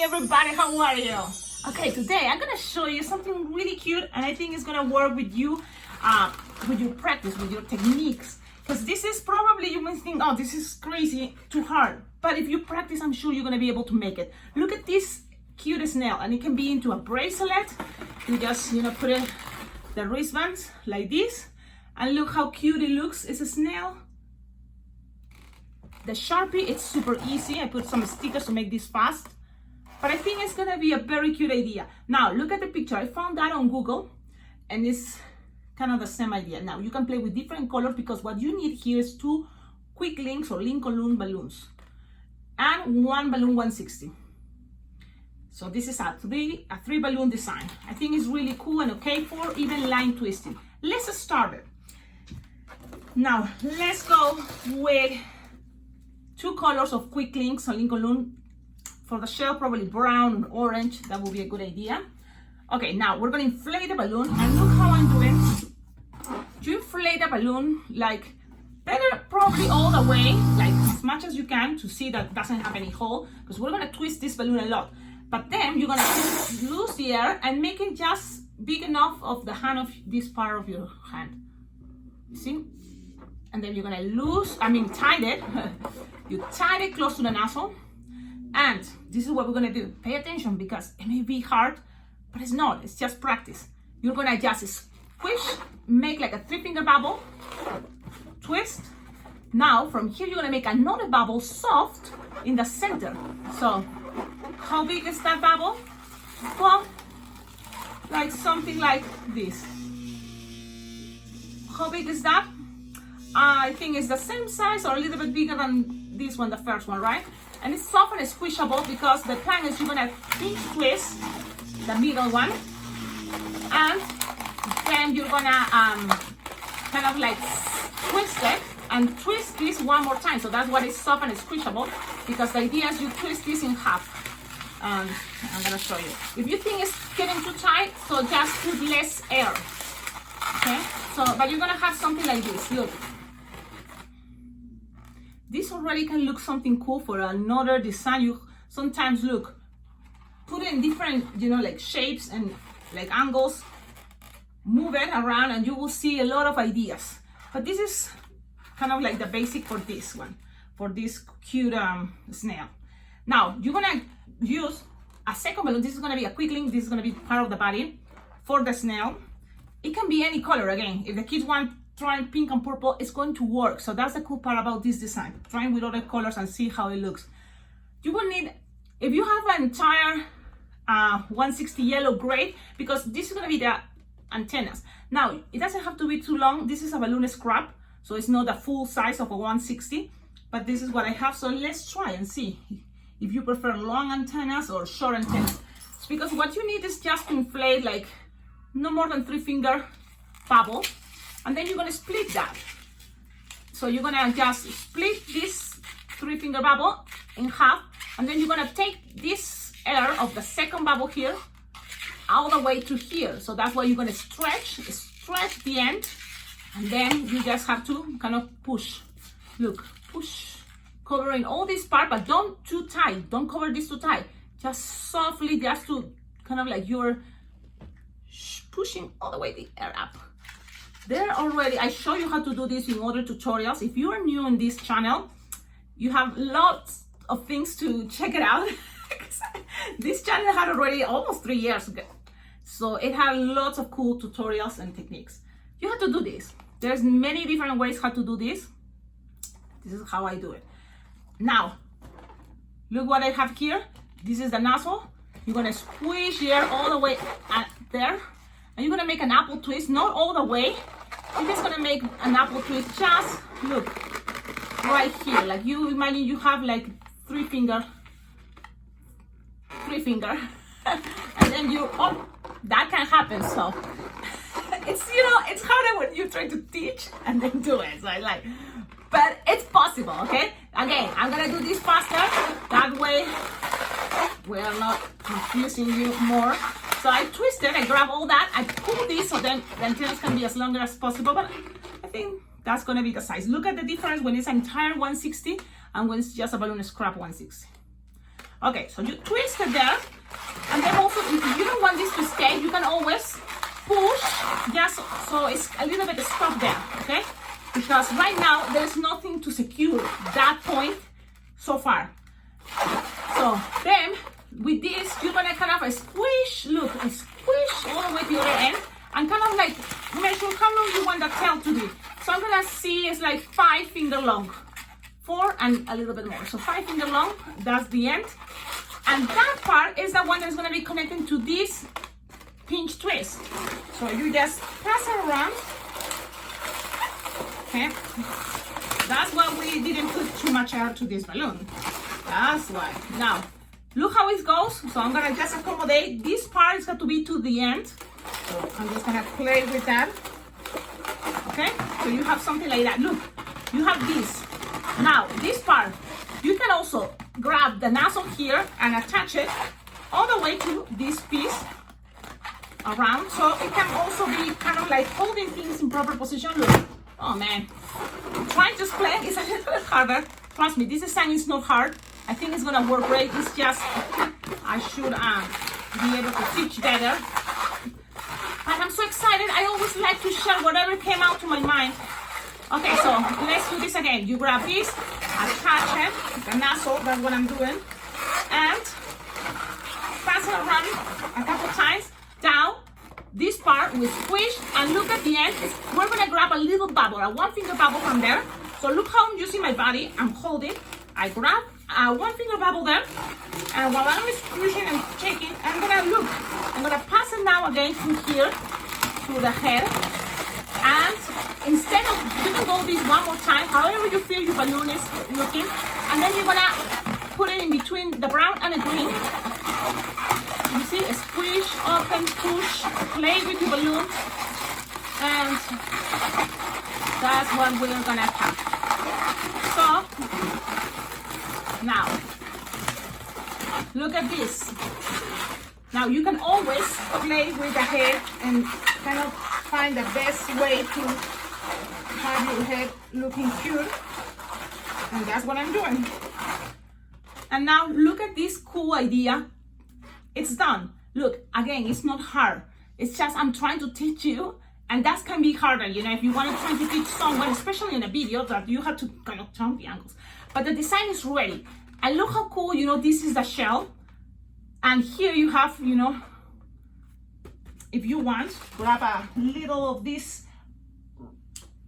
everybody, how are you? Okay, today I'm gonna show you something really cute, and I think it's gonna work with you, with your practice, with your techniques. Because this is probably, you might think, oh, this is crazy, too hard. But if you practice, I'm sure you're gonna be able to make it. Look at this cute snail, and it can be into a bracelet. You just, put it, the wristbands like this, and look how cute it looks. It's a snail. The Sharpie, it's super easy. I put some stickers to make this fast. But I think it's gonna be a very cute idea. Now, look at the picture. I found that on Google, and it's kind of the same idea. Now, you can play with different colors because what you need here is 2 quick links or link-o-loon balloons and 1 balloon 160. So this is a three balloon design. I think it's really cool and okay for even line twisting. Let's start it. Now, let's go with 2 colors of quick links or link-o-loon. For the shell, probably brown and orange. That would be a good idea. Okay, now we're gonna inflate the balloon, and look how I'm doing. You inflate the balloon like better, probably all the way, like as much as you can to see that it doesn't have any hole, because we're gonna twist this balloon a lot. But then you're gonna lose the air and make it just big enough of the hand of this part of your hand. You see? And then you're gonna tie it. You tie it close to the nozzle. And this is what we're gonna do. Pay attention because it may be hard, but it's not, it's just practice. You're gonna just squish, make like a 3-finger bubble, twist. Now from here, you're gonna make another bubble soft in the center. So how big is that bubble? Well, like something like this. How big is that? I think it's the same size or a little bit bigger than this one, the first one, right? And it's soft and squishable because the plan is you're gonna pinch twist the middle one, and then you're gonna kind of like twist it and twist this one more time. So that's what is soft and squishable, because the idea is you twist this in half. I'm gonna show you. If you think it's getting too tight, so just put less air. Okay, so but you're gonna have something like this. Look. This already can look something cool for another design. You sometimes put it in different, like shapes and like angles, move it around, and you will see a lot of ideas. But this is kind of like the basic for this one, for this cute snail. Now, you're gonna use a second balloon. This is gonna be a quick link. This is gonna be part of the body for the snail. It can be any color again. If the kids want trying pink and purple, it's going to work. So that's the cool part about this design. Trying with other colors and see how it looks. You will need, if you have an entire 160 yellow, great, because this is gonna be the antennas. Now, it doesn't have to be too long. This is a balloon scrap, so it's not the full size of a 160, but this is what I have. So let's try and see if you prefer long antennas or short antennas. It's because what you need is just to inflate like no more than 3-finger bubble. And then you're gonna split that. So you're gonna just split this 3-finger bubble in half, and then you're gonna take this air of the second bubble here all the way to here. So that's why you're gonna stretch the end, and then you just have to kind of push. Look, push, covering all this part, but don't too tight. Don't cover this too tight. Just softly, just to kind of like you're pushing all the way the air up. There already, I show you how to do this in other tutorials. If you are new on this channel, you have lots of things to check it out. This channel had already almost 3 years ago. So it had lots of cool tutorials and techniques. You have to do this. There's many different ways how to do this. This is how I do it. Now, look what I have here. This is the nozzle. You're gonna squish the air all the way there. And you're gonna make an apple twist, not all the way. You're just gonna make an apple twist, just look, right here. Like you imagine you have like 3-finger. And then that can happen, so. It's harder when you try to teach and then do it, so but it's possible, okay? Again, I'm gonna do this faster, that way we are not confusing you more. So I twist it, I grab all that, I pull this so then the antennas can be as long as possible, but I think that's gonna be the size. Look at the difference when it's an entire 160 and when it's just a balloon scrap 160. Okay, so you twist it there, and then also if you don't want this to stay, you can always push just so it's a little bit stuck there, okay? Because right now there's nothing to secure that point so far. So then with this, you're gonna kind of squish, look, squish all the way to the other end, and kind of like measure how long you want the tail to be. So I'm gonna see it's like 5 finger long, 4 and a little bit more. So 5 finger long, that's the end. And that part is the one that's gonna be connecting to this pinch twist. So you just pass it around. Okay, that's why we didn't put too much air to this balloon. That's why. Now, look how it goes. So I'm gonna just accommodate. This part is going to be to the end. So I'm just gonna play with that. Okay, so you have something like that. Look, you have this. Now, this part, you can also grab the nozzle here and attach it all the way to this piece around. So it can also be kind of like holding things in proper position. Look. Oh man, trying to explain is a little bit harder. Trust me, this design is not hard. I think it's gonna work great. It's just I should be able to teach better. But I'm so excited. I always like to share whatever came out to my mind. Okay, so let's do this again. You grab this, attach it, the nozzle, that's what I'm doing, and pass it around a couple times down. This part we squish, and look at the end. We're gonna grab a little bubble, a 1 finger bubble from there. So look how I'm using my body. I'm holding. I grab a 1 finger bubble there, and while I'm squishing and shaking, I'm gonna pass it now again through here, through the head. And instead of, you can go this one more time, however you feel your balloon is looking, and then you're gonna put it in between the brown and the green. You see, squish, open, push, play with your balloon, and that's what we're gonna have. So, now, look at this. Now you can always play with the head and kind of find the best way to have your head looking cute, and that's what I'm doing. And now look at this cool idea. It's done. Look, again, it's not hard. It's just I'm trying to teach you, and that can be harder, you know, if you want to try to teach someone, especially in a video, that you have to kind of turn the angles. But the design is ready. And look how cool, you know, this is the shell. And here you have, you know, if you want, grab a little of these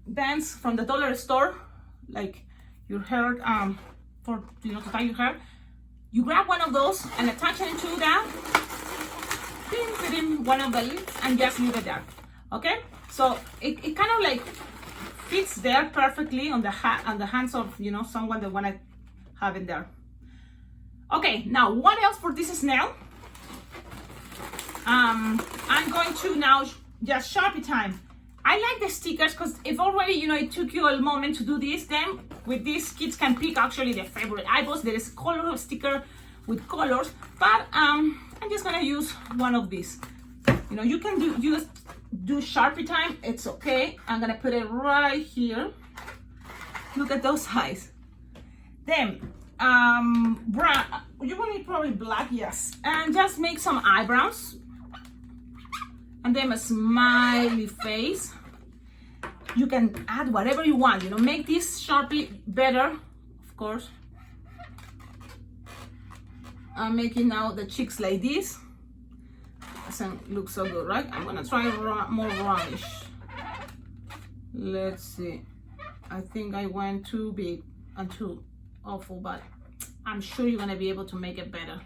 bands from the dollar store, like your hair, for, you know, to tie your hair. You grab one of those and attach it to that, within one of the lids, and just leave it there. Okay, so it kind of like fits there perfectly on the hands of, you know, someone that wanna have it there. Okay, now what else for this snail? I'm going to now just Sharpie time. I like the stickers because if already, you know, it took you a moment to do this, then with this kids can pick actually their favorite eyeballs. There is color sticker with colors, but I'm just gonna use one of these. You know, you can do Sharpie time, it's okay. I'm gonna put it right here. Look at those eyes. Then brown, you will need probably black, yes, and just make some eyebrows, and then a smiley face. You can add whatever you want, you know, make this Sharpie better, of course. I'm making now the cheeks like this. Doesn't look so good, right? I'm gonna try more brownish. Let's see. I think I went too big and too awful, but I'm sure you're gonna be able to make it better.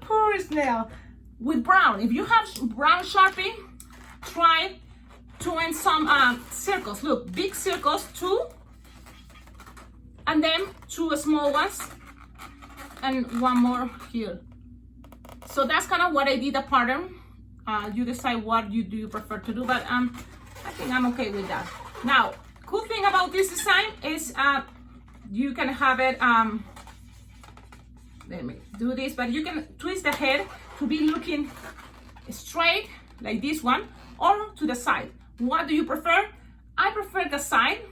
Poor snail. With brown, if you have brown Sharpie, try doing some circles. Look, big circles, 2, and then 2 small ones, and 1 more here. So that's kind of what I did the pattern. You decide what you prefer to do, but I think I'm okay with that. Now, cool thing about this design is you can have it, let me do this, but you can twist the head to be looking straight like this one, or to the side. What do you prefer? I prefer the side,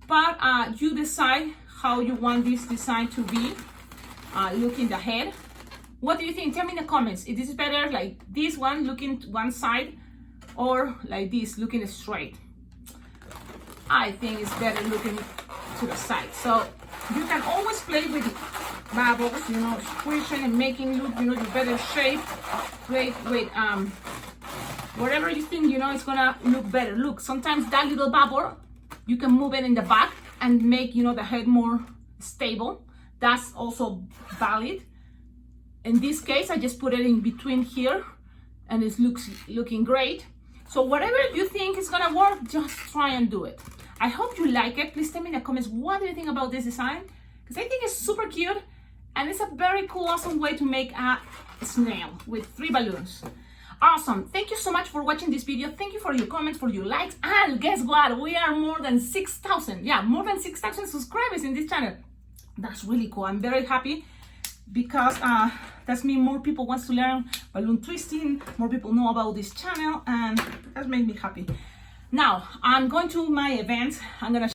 but you decide how you want this design to be. Look in the head. What do you think? Tell me in the comments. Is this better like this one looking to one side, or like this looking straight? I think it's better looking to the side. So you can always play with bubbles, you know, squishing and making look, you know, your better shape. Play with whatever you think, you know, it's gonna look better. Look, sometimes that little bubble, you can move it in the back and make, you know, the head more stable. That's also valid. In this case, I just put it in between here and it looks looking great. So whatever you think is gonna work, just try and do it. I hope you like it. Please tell me in the comments, what do you think about this design? Because I think it's super cute and it's a very cool, awesome way to make a snail with 3 balloons. Awesome. Thank you so much for watching this video. Thank you for your comments, for your likes. And guess what? We are more than 6,000. Yeah, more than 6,000 subscribers in this channel. That's really cool. I'm very happy because that's means more people want to learn balloon twisting, more people know about this channel, and that made me happy. Now I'm going to my event. I'm gonna